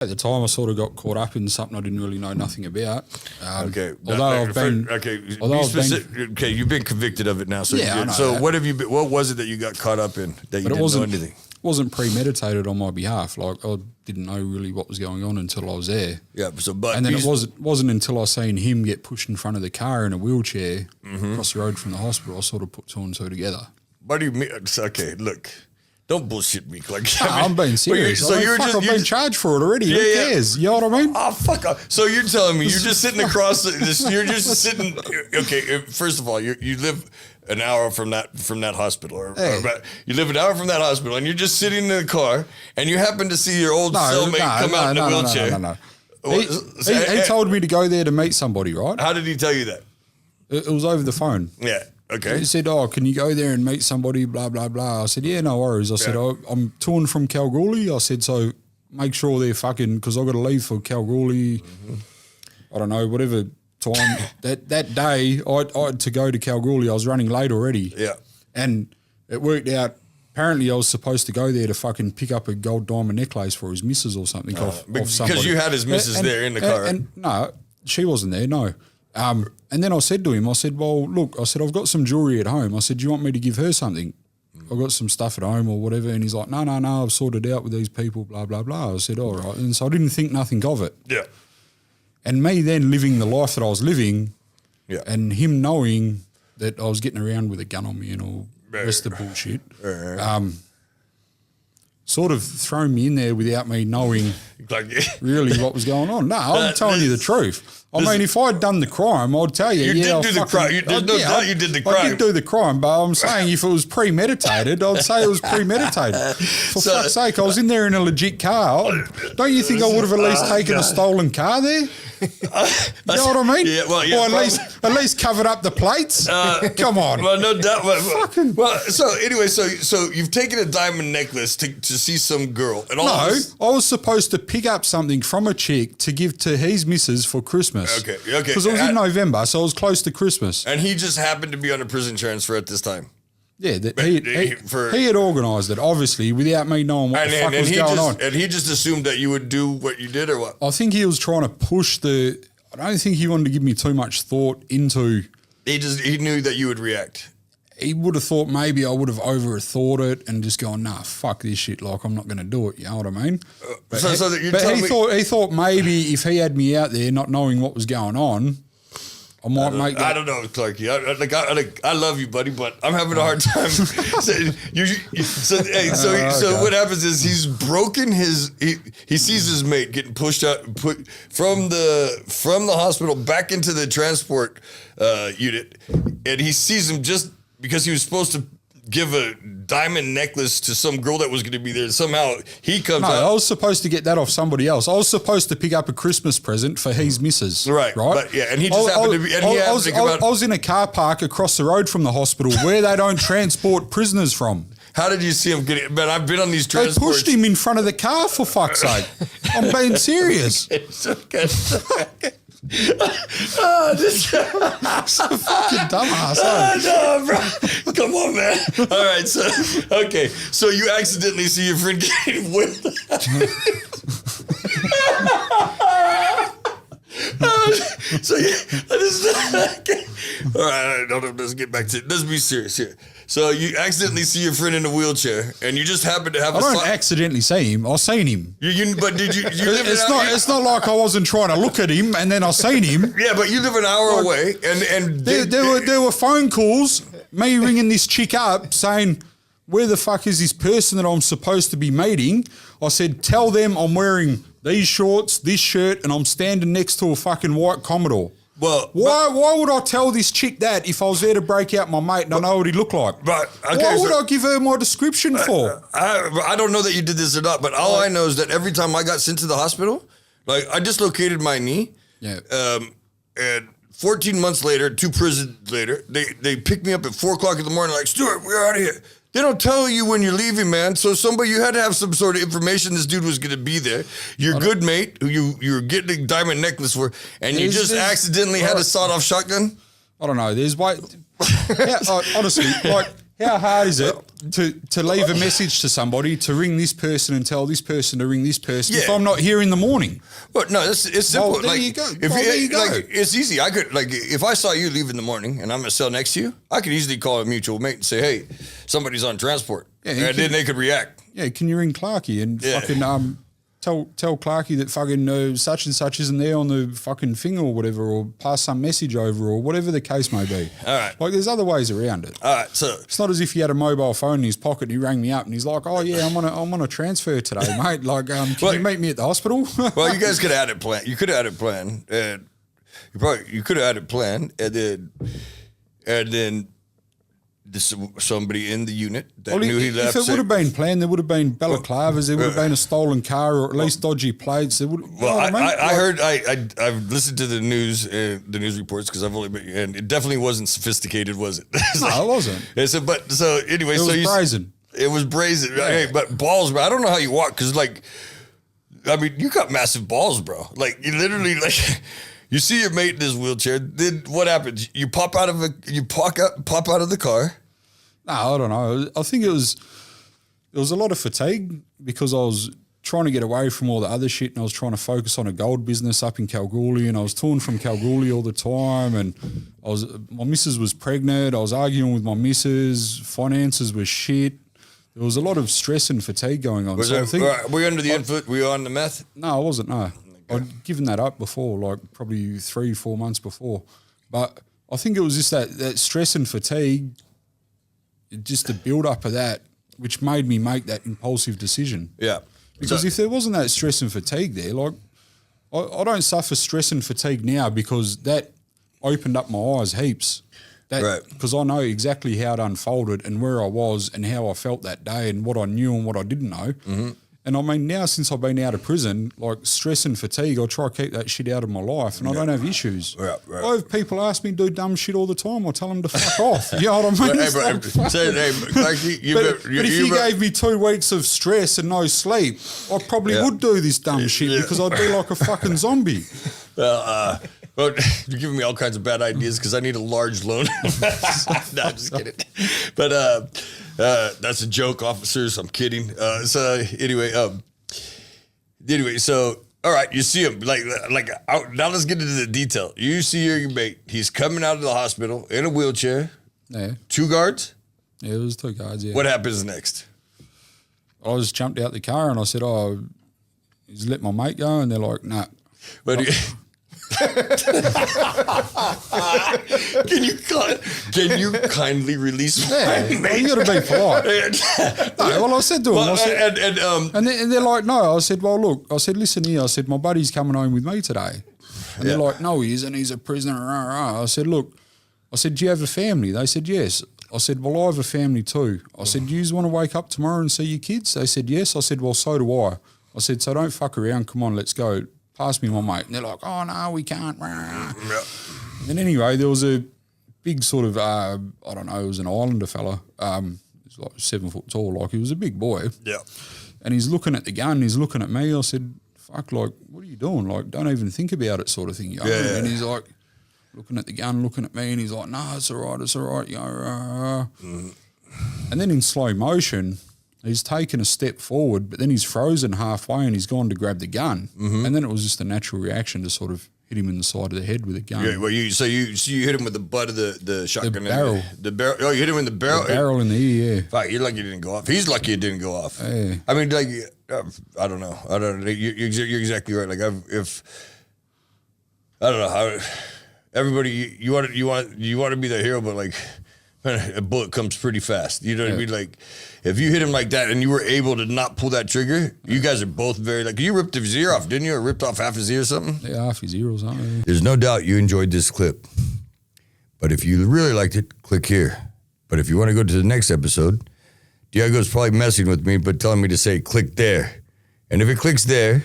At the time, I sort of got caught up in something I didn't really know nothing about. Okay. You've been convicted of it now. So yeah, I know so that. what was it that you got caught up in that you didn't know anything? It wasn't premeditated on my behalf. Like, I didn't know really what was going on until I was there. Yeah. And then it wasn't until I seen him get pushed in front of the car in a wheelchair across the road from the hospital, I sort of put two and two together. What do you mean? Okay, look. Don't bullshit me. Like, I'm being serious. I've been charged for it already. Who cares? You know what I mean? Oh, fuck off. So you're telling me you're just sitting across, you're just sitting, okay, first of all, you live an hour from that hospital. You live an hour from that hospital, and you're just sitting in the car, and you happen to see your old cellmate come out in a wheelchair. No. He told me to go there to meet somebody, right? How did he tell you that? It was over the phone. Yeah. Okay. He said, can you go there and meet somebody, blah, blah, blah. I said, yeah, no worries. I said, I'm touring from Kalgoorlie. I said, so make sure they're fucking, because I've got to leave for Kalgoorlie, I don't know, whatever time. that day, I had to go to Kalgoorlie. I was running late already. Yeah. And it worked out. Apparently, I was supposed to go there to fucking pick up a gold diamond necklace for his missus or something off somebody. Because you had his missus there in the car. And no, she wasn't there, no. And then I said to him, I said, well, look, I said, I've got some jewellery at home. I said, do you want me to give her something? I've got some stuff at home or whatever. And he's like, no, I've sorted out with these people, blah, blah, blah. I said, all right. And so I didn't think nothing of it. Yeah. And me then living the life that I was living and him knowing that I was getting around with a gun on me and all the rest of the bullshit, sort of thrown me in there without me knowing really what was going on. No, I'm telling you the truth. I mean, if I'd done the crime, I'd tell you. You did do the crime. There's no doubt you did the crime. I did do the crime, but I'm saying if it was premeditated, I'd say it was premeditated. For fuck's sake, I was in there in a legit car. Don't you think I would have at least taken a stolen car there? You know what I mean? Yeah, well, or at least covered up the plates. Come on. Well, no doubt. So anyway, so you've taken a diamond necklace to see some girl. And I was supposed to pick up something from a chick to give to his missus for Christmas. Okay. Because it was in November, so it was close to Christmas. And he just happened to be on a prison transfer at this time. Yeah, he had organised it, obviously, without me knowing what the fuck was going on. And he just assumed that you would do what you did or what? I think he was trying to push I don't think he wanted to give me too much thought into... He knew that you would react. He would have thought maybe I would have overthought it and just gone, nah, fuck this shit, like I'm not going to do it, you know what I mean? But he thought maybe if he had me out there not knowing what was going on, I might make that. I don't know, Clarky. I love you, buddy, but I'm having a hard time. So what happens is he's broken he sees his mate getting pushed out, from the hospital back into the transport unit, and he sees him just because he was supposed to give a diamond necklace to some girl that was going to be there. Somehow he comes out. I was supposed to get that off somebody else. I was supposed to pick up a Christmas present for his missus. Right. But yeah, and he just happened to be. And I was in a car park across the road from the hospital where they don't transport prisoners from. How did you see him getting? Man, I've been on these transports. They pushed him in front of the car, for fuck's sake. I'm being serious. It's okay. This a fucking dumbass. No, bro. Come on, man. All right, so you accidentally see your friend getting whipped. All right, let's get back to it. Let's be serious here. So you accidentally see your friend in a wheelchair, and you just happen to have. I don't accidentally see him. I seen him. But did you? It's not like I wasn't trying to look at him, and then I seen him. Yeah, but you live an hour away, and there were phone calls. Me ringing this chick up saying, "Where the fuck is this person that I'm supposed to be meeting?" I said, "Tell them I'm wearing these shorts, this shirt, and I'm standing next to a fucking white Commodore." Well, why would I tell this chick that if I was there to break out my mate and I know what he looked like? Why would I give her my description for? I don't know that you did this or not, but all I know is that every time I got sent to the hospital, like I dislocated my knee. Yeah. And 14 months later, 2 prisons later, they picked me up at 4 o'clock in the morning, like, Stuart, we're out of here. They don't tell you when you're leaving, man. So you had to have some sort of information this dude was going to be there. Your good mate, who you're getting a diamond necklace for, and you just accidentally had a sawed-off shotgun? I don't know. There's honestly, like, How hard is it to leave a message to somebody, to ring this person and tell this person to ring this person if I'm not here in the morning? Well, no, it's simple. Well, there you go. There you go. Like, it's easy. I could, like, if I saw you leave in the morning and I'm in a cell next to you, I could easily call a mutual mate and say, hey, somebody's on transport. Yeah, and then they could react. Yeah, can you ring Clarky and fucking tell Clarky that fucking such and such isn't there on the fucking thing or whatever, or pass some message over or whatever the case may be. All right. Like, there's other ways around it. All right, so it's not as if he had a mobile phone in his pocket and he rang me up and he's like, oh yeah, I'm on a transfer today, mate. Like, can you meet me at the hospital? Well, you guys could have had it planned. You could have had it planned, and you could have had it planned, and then somebody in the unit that knew he left. If it would have been planned, there would have been balaclavas, there would have been a stolen car, or at least dodgy plates. There would. Well, I've listened to the news reports because I've only been, and it definitely wasn't sophisticated, was it? No, it wasn't. So anyway, it was brazen. It was brazen. Yeah. Hey, but balls, bro. I don't know how you walk because, like, I mean, you got massive balls, bro. Like, you literally, like. You see your mate in his wheelchair. Then what happens? You pop out of the car. No, I don't know. I think there was a lot of fatigue because I was trying to get away from all the other shit and I was trying to focus on a gold business up in Kalgoorlie, and I was torn from Kalgoorlie all the time, and my missus was pregnant. I was arguing with my missus. Finances were shit. There was a lot of stress and fatigue going on. Were you under the influence? Were you on the meth? No, I wasn't, no. I'd given that up before, like probably 3-4 months before. But I think it was just that stress and fatigue, just the build-up of that, which made me make that impulsive decision. Yeah. Because if there wasn't that stress and fatigue there, like I don't suffer stress and fatigue now because that opened up my eyes heaps. Right. Because I know exactly how it unfolded and where I was and how I felt that day and what I knew and what I didn't know. Mm-hmm. And I mean, now since I've been out of prison, like stress and fatigue, I try to keep that shit out of my life and I don't have issues. Right. I have people ask me to do dumb shit all the time. I tell them to fuck off. You know what I mean? But if you gave me 2 weeks of stress and no sleep, I probably would do this dumb shit because I'd be like a fucking zombie. Well, you're giving me all kinds of bad ideas because I need a large loan. No, I'm just kidding. But that's a joke, officers. I'm kidding. So anyway, so all right, you see him now. Let's get into the detail. You see your mate. He's coming out of the hospital in a wheelchair. Yeah. 2 guards. Yeah, it was 2 guards. Yeah. What happens next? I just jumped out the car and I said, "Oh, he's let my mate go," and they're like, "Nah." But Can you kindly release my mate? Well, you got to be polite. No, well, I said to him, and they're like, no. I said, well, look, I said, listen here. I said, my buddy's coming home with me today. And they're like, no, he isn't. He's a prisoner. I said, look, I said, do you have a family? They said, yes. I said, well, I have a family too. I said, do you want to wake up tomorrow and see your kids? They said, yes. I said, well, so do I. I said, so don't fuck around. Come on, let's go. Pass me my mate. And they're like, oh, no, we can't. Yep. And anyway, there was a big sort of, I don't know, it was an Islander fella. He was like 7 foot tall. Like, he was a big boy. Yeah. And he's looking at the gun. He's looking at me. I said, fuck, like, what are you doing? Like, don't even think about it sort of thing. You know? Yeah. And he's like, looking at the gun, looking at me. And he's like, no, it's all right. You know, And then in slow motion, he's taken a step forward, but then he's frozen halfway and he's gone to grab the gun. Mm-hmm. And then it was just a natural reaction to sort of hit him in the side of the head with a gun. Yeah, well, you hit him with the butt of the shotgun. The barrel. The barrel. Oh, you hit him in the barrel? The barrel in the ear, yeah. Fuck, you're lucky it didn't go off. He's lucky it didn't go off. Yeah. I mean, like, I don't know. You're exactly right. Like, I don't know how everybody, you want to be the hero, but like, man, a bullet comes pretty fast. You know what I mean? Like, if you hit him like that and you were able to not pull that trigger, you guys are both very, like, you ripped his ear off, didn't you? Or ripped off half his ear or something? Yeah, half his ear or something. There's no doubt you enjoyed this clip. But if you really liked it, click here. But if you want to go to the next episode, Diego's probably messing with me, but telling me to say, click there. And if it clicks there,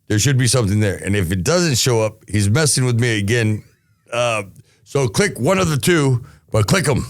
there should be something there. And if it doesn't show up, he's messing with me again. So click one of the two, but click them.